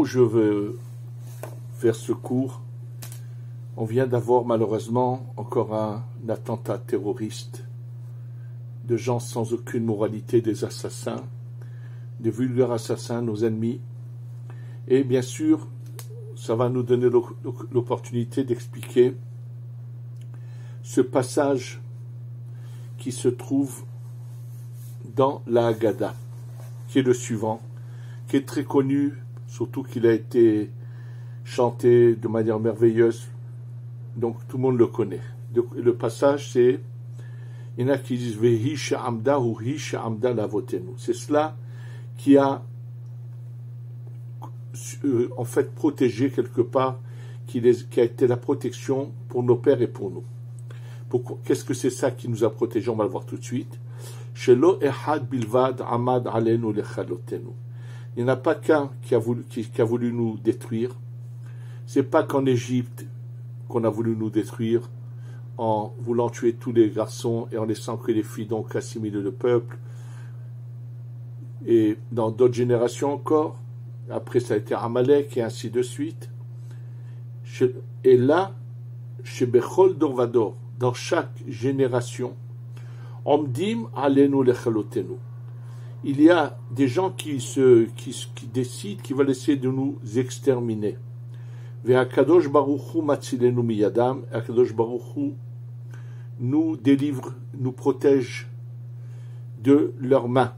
je veux faire ce cours, on vient d'avoir malheureusement encore un attentat terroriste de gens sans aucune moralité, des assassins, des vulgaires assassins, nos ennemis. Et bien sûr, ça va nous donner l'opportunité d'expliquer ce passage qui se trouve dans la Haggadah, qui est le suivant, qui est très connu, surtout qu'il a été chanté de manière merveilleuse, donc tout le monde le connaît. Le passage, c'est, il y en a qui disent Vehi she'amda ou hi she'amda lavotenu. C'est cela qui a en fait protégé quelque part, qui a été la protection pour nos pères et pour nous. Qu'est-ce que c'est ça qui nous a protégés? On va le voir tout de suite. Shelo ehad bilvad amad alenu lechalotenu. Il n'y en a pas qu'un qui a voulu nous détruire. C'est pas qu'en Égypte qu'on a voulu nous détruire en voulant tuer tous les garçons et en laissant que les filles, donc assimiler le peuple. Et dans d'autres générations encore, après ça a été Amalek et ainsi de suite. Et là, chez Bechol Dorvador, dans chaque génération, Omdim alenu lechalotenu. Il y a des gens qui décident, qui veulent essayer de nous exterminer. Ve'akadosh baruch hu matzilenu miyadam. Akadosh baruch hu nous délivre, nous protège de leurs mains.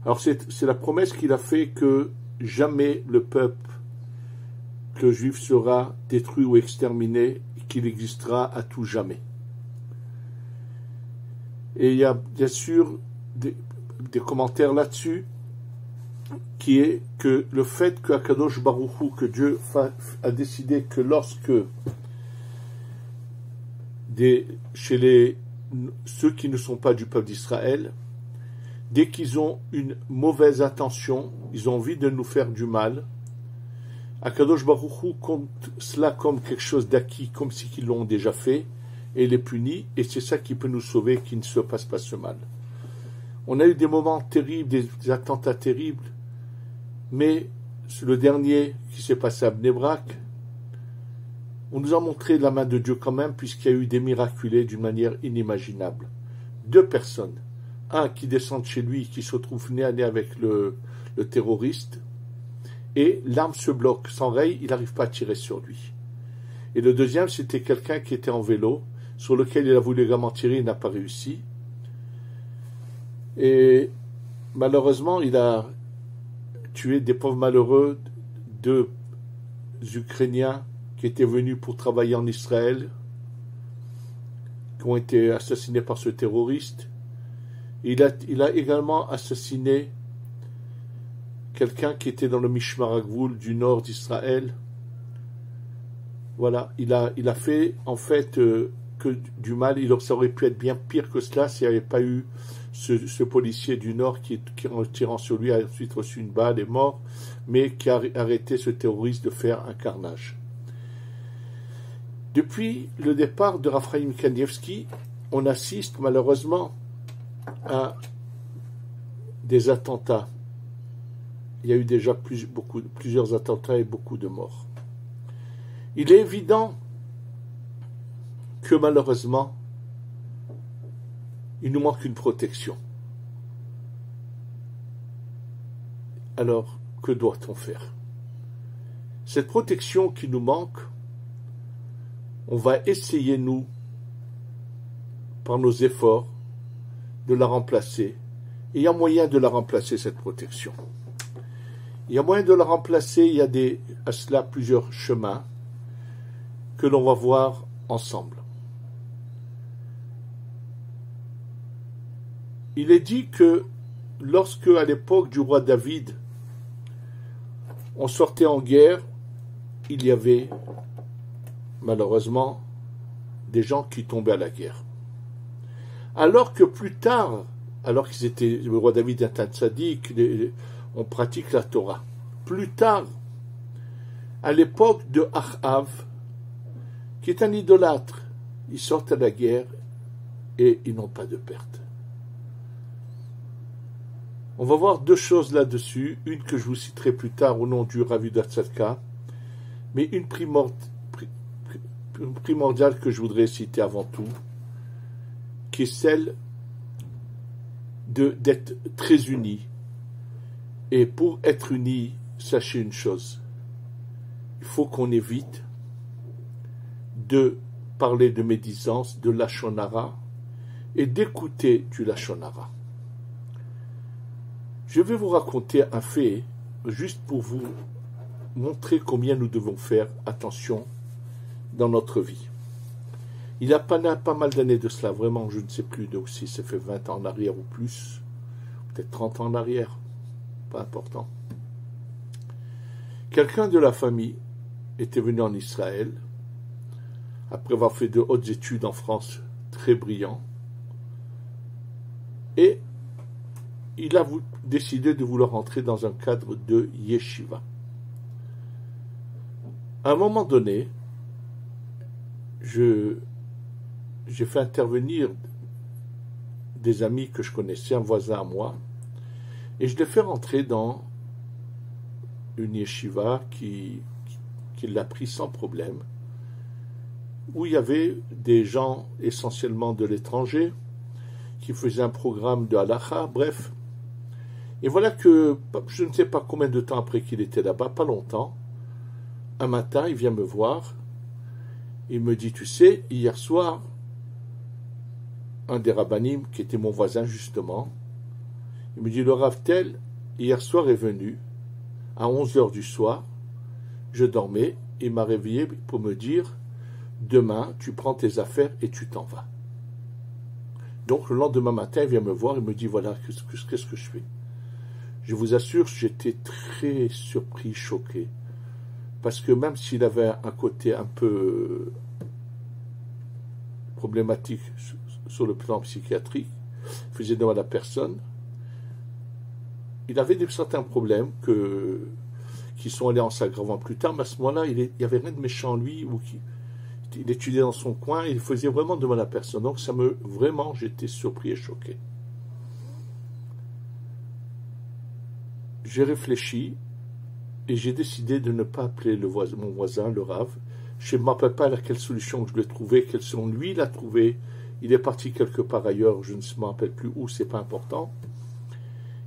Alors c'est la promesse qu'il a fait que jamais le peuple, que le juif sera détruit ou exterminé, qu'il existera à tout jamais. Et il y a bien sûr des commentaires là-dessus, qui est que le fait que Akadosh Baruch Hu, que Dieu a décidé que lorsque chez ceux qui ne sont pas du peuple d'Israël, dès qu'ils ont une mauvaise intention, ils ont envie de nous faire du mal, Akadosh Baruch Hu compte cela comme quelque chose d'acquis, comme si qu'ils l'ont déjà fait, et les punit, et c'est ça qui peut nous sauver, qu'il ne se passe pas ce mal. On a eu des moments terribles, des attentats terribles, mais le dernier qui s'est passé à Bnei Brak, on nous a montré la main de Dieu quand même, puisqu'il y a eu des miraculés d'une manière inimaginable. 2 personnes, un qui descend chez lui, qui se retrouve nez à nez avec le terroriste, et l'arme se bloque, sans rail, il n'arrive pas à tirer sur lui. Et le deuxième, c'était quelqu'un qui était en vélo, sur lequel il a voulu également tirer, il n'a pas réussi. Et malheureusement, il a tué des pauvres malheureux, 2 Ukrainiens qui étaient venus pour travailler en Israël, qui ont été assassinés par ce terroriste. Il a également assassiné quelqu'un qui était dans le Mishmar HaGvul du nord d'Israël. Voilà, il a fait en fait que du mal. Ça aurait pu être bien pire que cela s'il n'y avait pas eu ce policier du nord qui en tirant sur lui a ensuite reçu une balle et mort, mais qui a arrêté ce terroriste de faire un carnage. Depuis le départ de Raphaïm Kanievski, on assiste malheureusement à des attentats. Il y a eu déjà plusieurs attentats et beaucoup de morts. Il est évident que malheureusement, il nous manque une protection. Alors, que doit-on faire? Cette protection qui nous manque, on va essayer, nous, par nos efforts, de la remplacer. Et il y a moyen de la remplacer, cette protection. Il y a moyen de la remplacer, il y a à cela plusieurs chemins que l'on va voir ensemble. Il est dit que lorsque, à l'époque du roi David, on sortait en guerre, il y avait malheureusement des gens qui tombaient à la guerre. Alors que plus tard, alors qu'ils étaient, le roi David est un tzaddik, on pratique la Torah. Plus tard, à l'époque de Achav, qui est un idolâtre, ils sortent à la guerre et ils n'ont pas de perte. On va voir deux choses là-dessus, une que je vous citerai plus tard au nom du Rav Yehuda Tzadka, mais une primordiale que je voudrais citer avant tout, qui est celle d'être très unis. Et pour être unis, sachez une chose, il faut qu'on évite de parler de médisance, de lachon hara, et d'écouter du lachon hara. Je vais vous raconter un fait, juste pour vous montrer combien nous devons faire attention dans notre vie. Il y a pas mal d'années de cela, vraiment, je ne sais plus, donc si ça fait 20 ans en arrière ou plus, peut-être 30 ans en arrière, pas important. Quelqu'un de la famille était venu en Israël, après avoir fait de hautes études en France, très brillant, et il a décidé de vouloir entrer dans un cadre de yeshiva. À un moment donné, j'ai fait intervenir des amis que je connaissais, un voisin à moi, et je l'ai fait rentrer dans une yeshiva qui l'a pris sans problème, où il y avait des gens essentiellement de l'étranger, qui faisaient un programme de halakha, bref. Et voilà que, je ne sais pas combien de temps après qu'il était là-bas, pas longtemps, un matin, il vient me voir, il me dit, tu sais, hier soir, un des rabbanim, qui était mon voisin justement, il me dit, le Rav tel, hier soir est venu, à 11h du soir, je dormais, il m'a réveillé pour me dire, demain, tu prends tes affaires et tu t'en vas. Donc, le lendemain matin, il vient me voir, il me dit, voilà, qu'est-ce que je fais? Je vous assure, j'étais très surpris, choqué, parce que même s'il avait un côté un peu problématique sur le plan psychiatrique, faisait de mal à personne, il avait certains problèmes qui sont allés en s'aggravant plus tard, mais à ce moment-là, il n'y avait rien de méchant en lui, ou il étudiait dans son coin, il faisait vraiment de mal à personne. Donc vraiment, j'étais surpris et choqué. J'ai réfléchi et j'ai décidé de ne pas appeler mon voisin, le Rav. Je ne me rappelle pas quelle solution je lui ai trouvée, quelle solution lui l'a trouvée. Il est parti quelque part ailleurs, je ne me rappelle plus où, c'est pas important.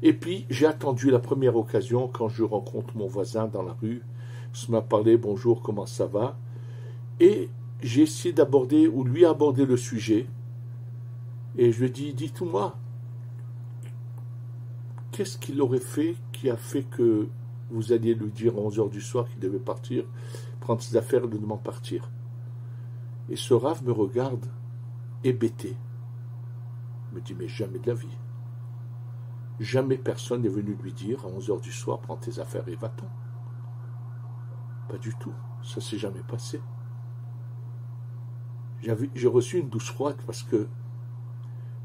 Et puis, j'ai attendu la première occasion quand je rencontre mon voisin dans la rue. Il m'a parlé, bonjour, comment ça va? Et j'ai essayé d'aborder, ou lui aborder le sujet. Et je lui ai dit, dites-moi, qu'est-ce qu'il aurait fait qui a fait que vous alliez lui dire à 11h du soir qu'il devait partir, prendre ses affaires et le demander partir? Et ce Rav me regarde, hébété. Il me dit, mais jamais de la vie. Jamais personne n'est venu lui dire à 11h du soir, prends tes affaires et va-t'en. Pas du tout. Ça s'est jamais passé. J'ai reçu une douche froide parce que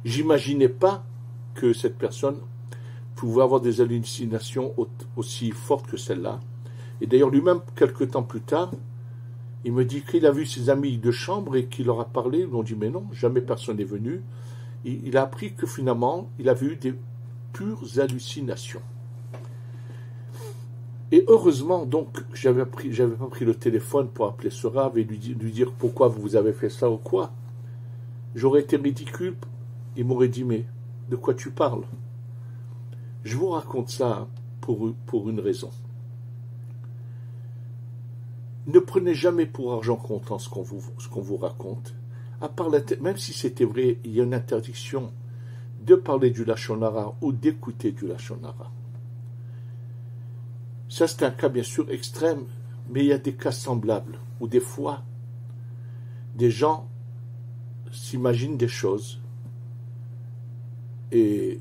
j'imaginais pas que cette personne pouvait avoir des hallucinations aussi fortes que celle-là. Et d'ailleurs, lui-même, quelques temps plus tard, il me dit qu'il a vu ses amis de chambre et qu'il leur a parlé. Ils m'ont dit, mais non, jamais personne n'est venu. Il a appris que finalement, il avait eu des pures hallucinations. Et heureusement, donc, j'avais pas pris le téléphone pour appeler ce Rav et lui dire pourquoi vous avez fait ça ou quoi. J'aurais été ridicule. Il m'aurait dit, mais de quoi tu parles? Je vous raconte ça pour une raison. Ne prenez jamais pour argent comptant ce qu'on vous raconte. À part même si c'était vrai, il y a une interdiction de parler du lachon hara ou d'écouter du lachon hara. Ça, c'est un cas bien sûr extrême, mais il y a des cas semblables, où des fois, des gens s'imaginent des choses, et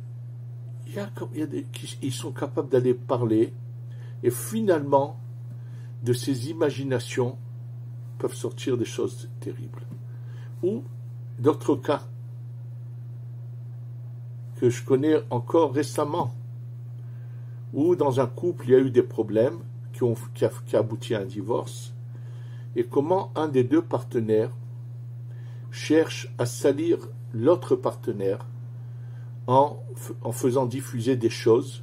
ils sont capables d'aller parler, et finalement, de ces imaginations, peuvent sortir des choses terribles. Ou d'autres cas, que je connais encore récemment, où dans un couple il y a eu des problèmes qui a abouti à un divorce, et comment un des deux partenaires cherche à salir l'autre partenaire en faisant diffuser des choses.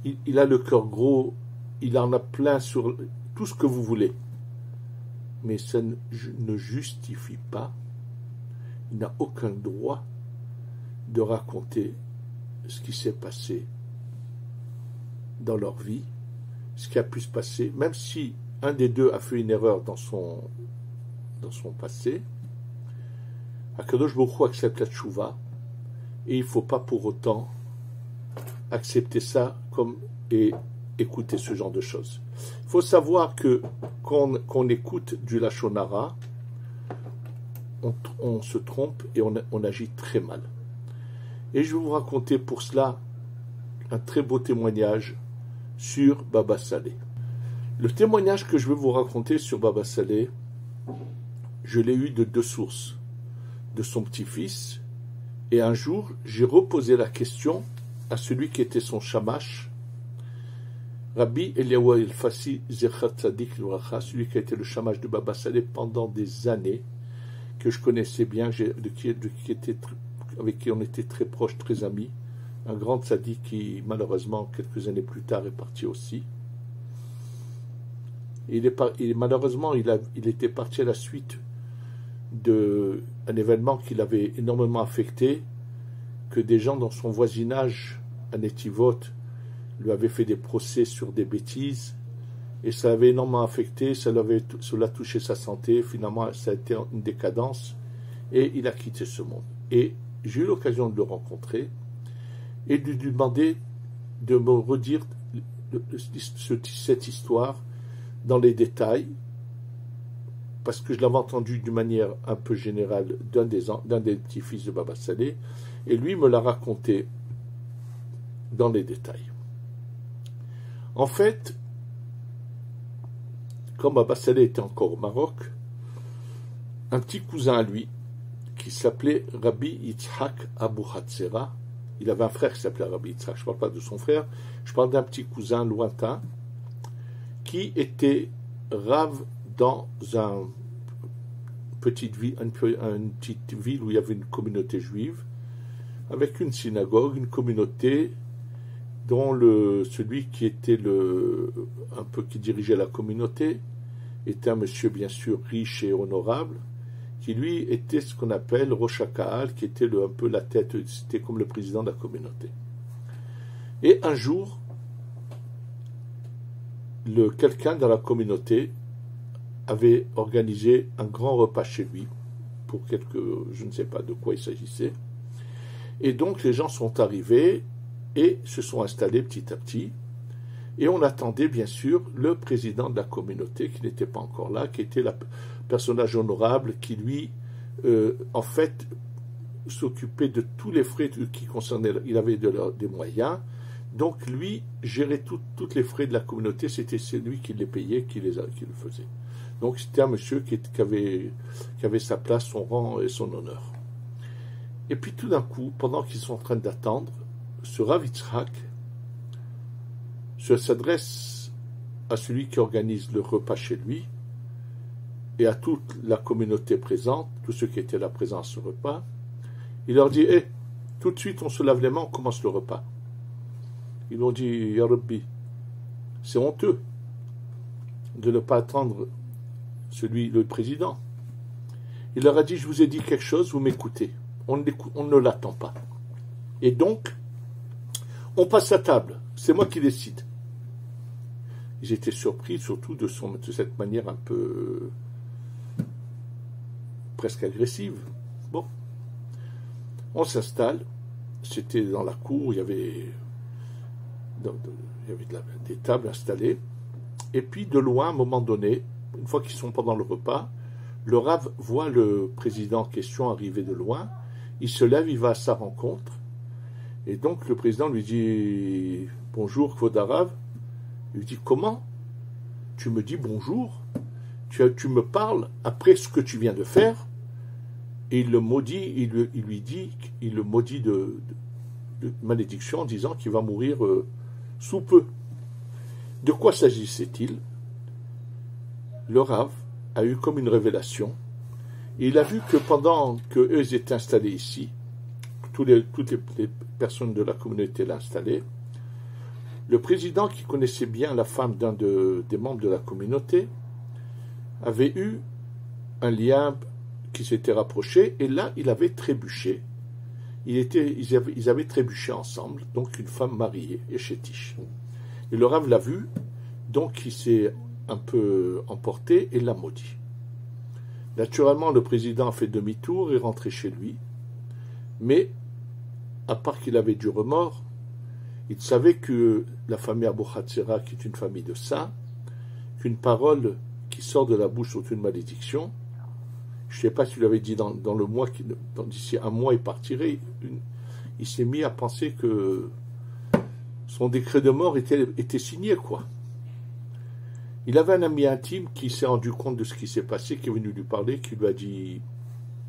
Il a le cœur gros, il en a plein sur tout ce que vous voulez. Mais ça ne justifie pas, il n'a aucun droit de raconter ce qui s'est passé dans leur vie, ce qui a pu se passer, même si un des deux a fait une erreur dans son passé. Akadosh Baruch Hu accepte la tchouva, et il ne faut pas pour autant accepter ça et écouter ce genre de choses. Il faut savoir que qu'on écoute du Lachon Hara, on se trompe et on agit très mal. Et je vais vous raconter pour cela un très beau témoignage sur Baba Saleh. Le témoignage que je vais vous raconter sur Baba Saleh, je l'ai eu de deux sources, de son petit-fils, et un jour, j'ai reposé la question à celui qui était son shamash, Rabbi Eliyahu El-Fassi Zecher Tzadik Livracha, celui qui a été le shamash de Baba Saleh pendant des années, que je connaissais bien, avec qui on était très proches, très amis, un grand tzaddik qui, malheureusement, quelques années plus tard, est parti aussi. Malheureusement, il était parti à la suite d'un événement qui l'avait énormément affecté, que des gens dans son voisinage à Netivot lui avaient fait des procès sur des bêtises, et ça l'avait énormément affecté, cela a touché sa santé, finalement ça a été une décadence, et il a quitté ce monde. Et j'ai eu l'occasion de le rencontrer, et de lui demander de me redire cette histoire dans les détails, parce que je l'avais entendu d'une manière un peu générale d'un des petits-fils de Baba Saleh, et lui me l'a raconté dans les détails. En fait, quand Baba Saleh était encore au Maroc, un petit cousin à lui, qui s'appelait Rabbi Yitzhak Abu Hatzera, il avait un frère qui s'appelait Rabbi Yitzhak, je ne parle pas de son frère, je parle d'un petit cousin lointain, qui était rave dans une petite ville où il y avait une communauté juive, avec une synagogue, une communauté dont celui qui était qui dirigeait la communauté était un monsieur bien sûr riche et honorable, qui lui était ce qu'on appelle Rosh HaKahal, qui était un peu la tête, c'était comme le président de la communauté. Et un jour, quelqu'un dans la communauté avait organisé un grand repas chez lui, pour je ne sais pas de quoi il s'agissait, et donc les gens sont arrivés et se sont installés petit à petit, et on attendait bien sûr le président de la communauté qui n'était pas encore là, qui était le personnage honorable qui lui, en fait, s'occupait de tous les frais qui concernaient, il avait des moyens, donc lui gérait tous les frais de la communauté, c'était celui qui les payait, qui le faisait. Donc c'était un monsieur qui avait sa place, son rang et son honneur. Et puis tout d'un coup, pendant qu'ils sont en train d'attendre, ce Rav Yitzhak s'adresse à celui qui organise le repas chez lui et à toute la communauté présente, tous ceux qui étaient là présents à ce repas. Il leur dit, tout de suite on se lave les mains, on commence le repas. Ils ont dit, Ya Rabbi, c'est honteux de ne pas attendre le président. Il leur a dit, je vous ai dit quelque chose, vous m'écoutez. On ne l'attend pas. Et donc, on passe à table. C'est moi qui décide. J'étais surpris, surtout de cette manière un peu presque agressive. Bon. On s'installe. C'était dans la cour, il y avait des tables installées. Et puis, de loin, à un moment donné, une fois qu'ils sont pendant le repas, le Rav voit le président en question arriver de loin. Il se lève, il va à sa rencontre. Et donc, le président lui dit « Bonjour, Kvod Harav ». Il lui dit « Comment ? Tu me dis bonjour ? Tu me parles après ce que tu viens de faire ?» Et il le maudit, il le maudit de malédiction en disant qu'il va mourir sous peu. De quoi s'agissait-il ? Le Rav a eu comme une révélation. Et il a vu que pendant qu'eux étaient installés ici, toutes les personnes de la communauté l'installaient. Le président, qui connaissait bien la femme d'un des membres de la communauté, avait eu un lien qui s'était rapproché, et là, il avait trébuché. Ils avaient trébuché ensemble, donc une femme mariée, et chétiche. Et le Rav l'a vu, donc il s'est un peu emporté et l'a maudit. Naturellement, le président a fait demi-tour et est rentré chez lui, mais, à part qu'il avait du remords, il savait que la famille Abou Hatzera, qui est une famille de saints, qu'une parole qui sort de la bouche est une malédiction. Je ne sais pas s'il l'avait dit dans le mois, d'ici un mois il partirait. Il s'est mis à penser que son décret de mort était signé, quoi. Il avait un ami intime qui s'est rendu compte de ce qui s'est passé, qui est venu lui parler, qui lui a dit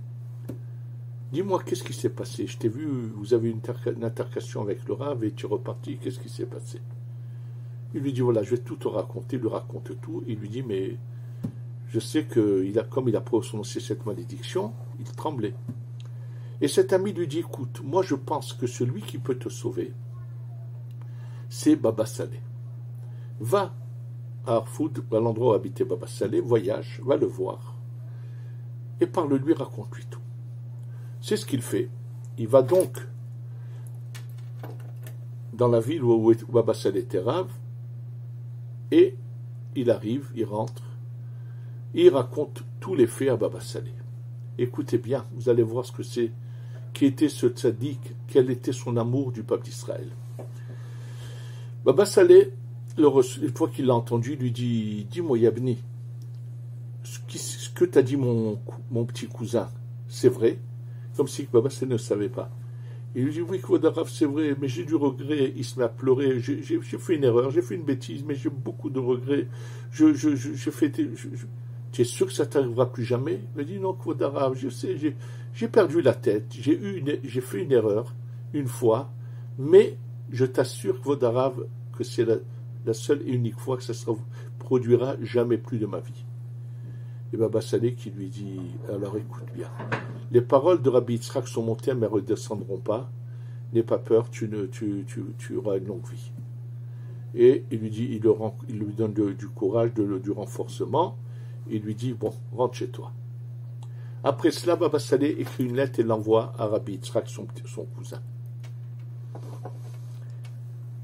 « Dis-moi, qu'est-ce qui s'est passé? Je t'ai vu, vous avez une intercation avec le Rav et tu es reparti, qu'est-ce qui s'est passé ?» Il lui dit « Voilà, je vais tout te raconter. » Il lui raconte tout. Il lui dit « Mais je sais que comme il a prononcé cette malédiction, il tremblait. » Et cet ami lui dit « Écoute, moi je pense que celui qui peut te sauver, c'est Baba Saleh. Va à Arfoud, à l'endroit où habitait Baba Saleh, voyage, va le voir, et parle-lui, raconte-lui tout. » C'est ce qu'il fait. Il va donc dans la ville où Baba Saleh était Rav, et il arrive, il rentre, et il raconte tous les faits à Baba Saleh. Écoutez bien, vous allez voir ce que c'est, qui était ce tzaddik, quel était son amour du peuple d'Israël. Baba Saleh, une fois qu'il l'a entendu, lui dit « Dis-moi, Yabni, ce que t'as dit mon petit cousin, c'est vrai ?» Comme si Baba Saleh ne savait pas. Il lui dit « Oui, Kvod Harav, c'est vrai, mais j'ai du regret. » Il se met à pleurer. « J'ai fait une erreur, j'ai fait une bêtise, mais j'ai beaucoup de regrets. Tu es sûr que ça t'arrivera plus jamais ?» Il me dit « Non, Kvod Harav, je sais, j'ai perdu la tête. J'ai fait une erreur, une fois, mais je t'assure, Kvod Harav, que c'est la seule et unique fois que ça se produira jamais plus de ma vie. » Et Baba Saleh qui lui dit « Alors écoute bien, les paroles de Rabbi Yitzhak sont montées mais ne redescendront pas, n'aie pas peur, tu auras une longue vie. » Et il lui dit, il lui donne du courage, du renforcement, et il lui dit « Bon, rentre chez toi. » Après cela, Baba Saleh écrit une lettre et l'envoie à Rabbi Yitzhak, son cousin.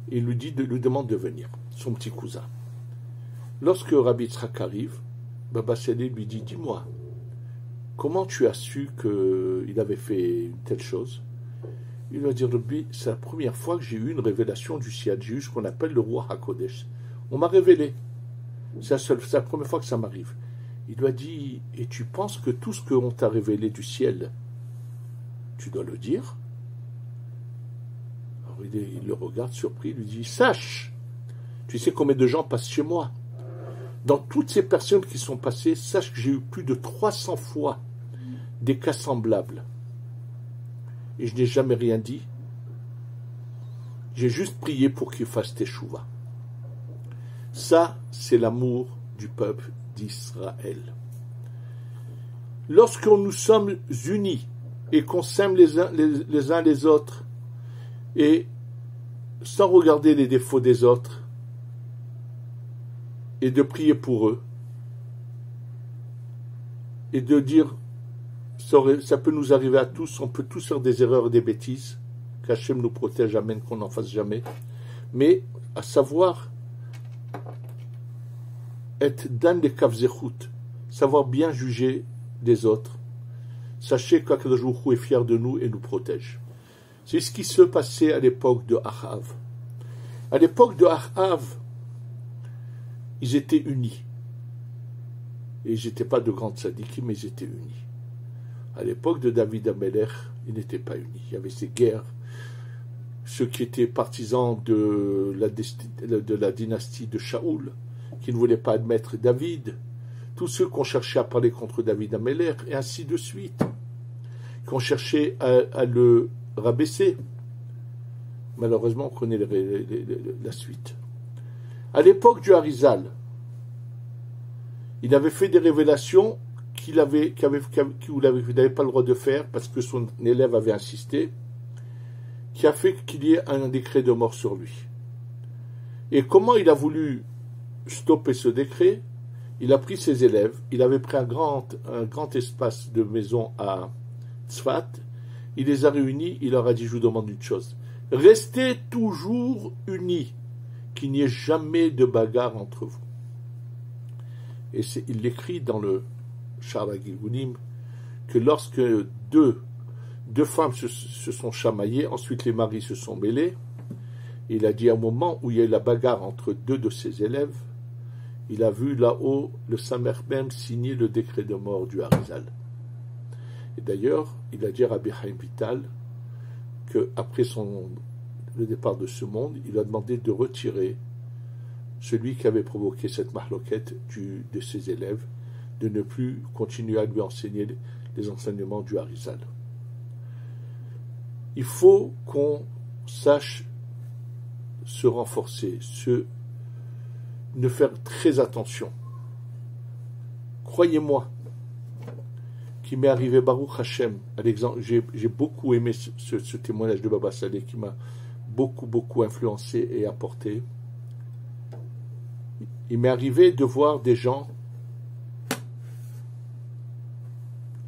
Il lui demande de venir, son petit cousin. Lorsque Rabbi Yitzhak arrive, Baba Saleh lui dit « Dis-moi, comment tu as su qu'il avait fait une telle chose ?» Il va dire « Rabbi, c'est la première fois que j'ai eu une révélation du ciel. J'ai eu ce qu'on appelle le roi HaKodesh. On m'a révélé. C'est la première fois que ça m'arrive. » Il lui a dit « Et tu penses que tout ce qu'on t'a révélé du ciel, tu dois le dire ?» Alors il le regarde surpris, il lui dit « Sache, tu sais combien de gens passent chez moi. Dans toutes ces personnes qui sont passées, sache que j'ai eu plus de 300 fois des cas semblables. Et je n'ai jamais rien dit. J'ai juste prié pour qu'ils fassent teshuva. » Ça, c'est l'amour du peuple d'Israël. Lorsque nous sommes unis et qu'on s'aime les uns les autres, et sans regarder les défauts des autres, et de prier pour eux, et de dire, ça peut nous arriver à tous, on peut tous faire des erreurs et des bêtises, qu'Hachem nous protège, amen, qu'on n'en fasse jamais, mais à savoir être dans les kavzechut, savoir bien juger les autres. Sachez qu'Akadosh Baruch Hu est fier de nous et nous protège. C'est ce qui se passait à l'époque de Achav. À l'époque de Achav, ils étaient unis. Et ils n'étaient pas de grands tzadikim, mais ils étaient unis. À l'époque de David Amelech, ils n'étaient pas unis. Il y avait ces guerres. Ceux qui étaient partisans de la dynastie de Shaoul, qui ne voulaient pas admettre David. Tous ceux qui ont cherché à parler contre David Amelech, et ainsi de suite. Qui ont cherché à le rabaisser. Malheureusement, on connaît la suite. À l'époque du Harizal, il avait fait des révélations qu'il n'avait pas le droit de faire parce que son élève avait insisté. qui a fait qu'il y ait un décret de mort sur lui. Et comment il a voulu stopper ce décret? Il a pris ses élèves, il avait pris un grand espace de maison à Tzfat, il les a réunis, il leur a dit, je vous demande une chose, restez toujours unis, qu'il n'y ait jamais de bagarre entre vous. Et il l'écrit dans le Shara Gilgulim, que lorsque deux femmes se sont chamaillées, ensuite les maris se sont mêlés, il a dit à un moment où il y a eu la bagarre entre deux de ses élèves, il a vu là-haut le Samer même signer le décret de mort du Harizal. Et d'ailleurs, il a dit à Rabbi Chaim Vital qu'après le départ de ce monde, il a demandé de retirer celui qui avait provoqué cette mahloquette de ses élèves, de ne plus continuer à lui enseigner les enseignements du Harizal. Il faut qu'on sache se renforcer, ne faire très attention. Croyez-moi, qui m'est arrivé Baruch Hashem, à l'exemple, j'ai beaucoup aimé ce témoignage de Baba Saleh qui m'a beaucoup influencé et apporté. Il m'est arrivé de voir des gens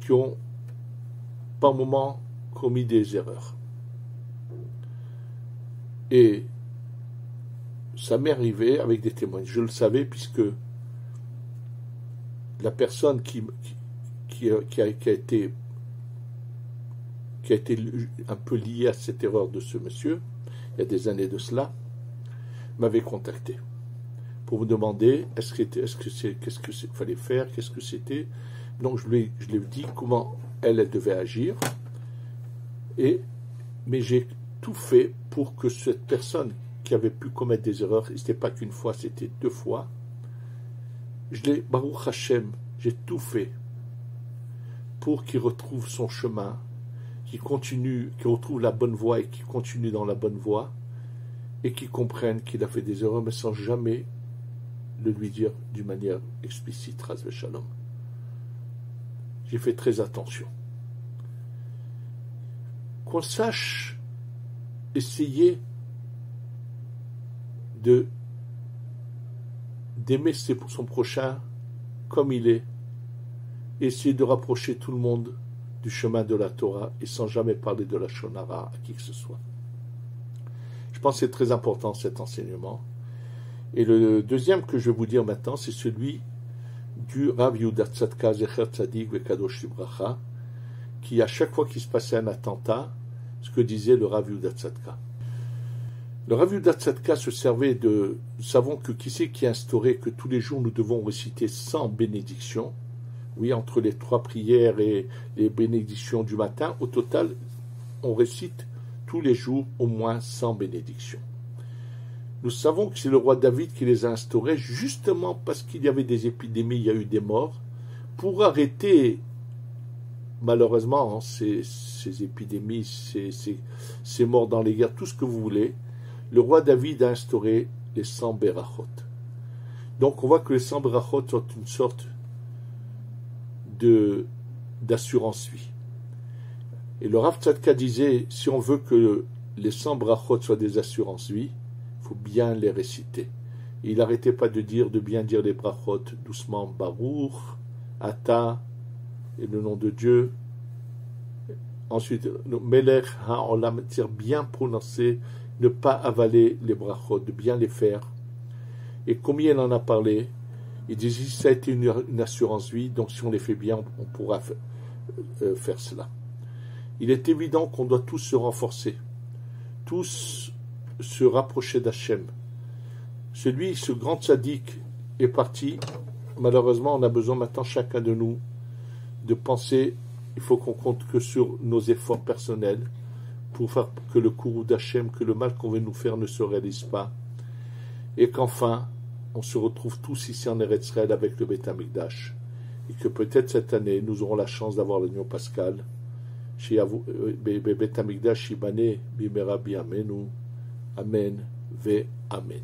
qui ont par moments commis des erreurs. Et ça m'est arrivé avec des témoins. Je le savais puisque la personne qui a été un peu liée à cette erreur de ce monsieur, il y a des années de cela, m'avait contacté pour me demander qu'est-ce qu'il fallait faire, qu'est-ce que c'était. Donc je lui ai dit comment elle devait agir, mais j'ai tout fait pour que cette personne qui avait pu commettre des erreurs, et ce n'était pas qu'une fois, c'était 2 fois, Baruch Hashem, j'ai tout fait pour qu'il retrouve son chemin, qu'il retrouve la bonne voie et qu'il continue dans la bonne voie, et qu'il comprenne qu'il a fait des erreurs, mais sans jamais le lui dire d'une manière explicite, Ras Veshalom. J'ai fait très attention. Qu'on sache essayer d'aimer son prochain comme il est, essayer de rapprocher tout le monde du chemin de la Torah et sans jamais parler de la Shonara à qui que ce soit. Je pense que c'est très important cet enseignement. Et le deuxième que je vais vous dire maintenant, c'est celui du Rav Yehuda Tzadka Zecher Tzadik Vekadosh Libracha, qui à chaque fois qu'il se passait un attentat, ce que disait le Rav Yehuda Tzadka. Le Rav Yehuda Tzadka se servait de... Nous savons que qui c'est qui a instauré que tous les jours nous devons réciter 100 bénédictions. Oui, entre les 3 prières et les bénédictions du matin, au total, on récite tous les jours au moins 100 bénédictions. Nous savons que c'est le roi David qui les a instaurées justement parce qu'il y avait des épidémies, il y a eu des morts, pour arrêter malheureusement ces épidémies, ces morts dans les guerres, tout ce que vous voulez. Le roi David a instauré les 100 berachot. Donc on voit que les 100 berachot sont une sorte d'assurance vie. Et le Rav Tzadka disait, si on veut que les 100 berachot soient des assurances vie, il faut bien les réciter. Et il n'arrêtait pas de bien dire les brachot doucement, Baruch, Ata, et le nom de Dieu. Ensuite, Melech HaOlam, dire bien prononcer, ne pas avaler les brachot, de bien les faire. Et combien il en a parlé, il disait ça a été une assurance vie, donc si on les fait bien, on pourra faire cela. Il est évident qu'on doit tous se renforcer, tous se rapprocher d'Hachem. Ce grand tzaddik est parti. Malheureusement, on a besoin maintenant, chacun de nous, de penser, il faut qu'on compte que sur nos efforts personnels pour faire que le courroux d'Hachem, que le mal qu'on veut nous faire ne se réalise pas. Et qu'enfin, on se retrouve tous ici en Eretz Israël avec le Beit HaMikdash. Et que peut-être cette année, nous aurons la chance d'avoir l'Union Pascale. Beit HaMikdash Shibane Bimera Biamenu. Amen ve Amen.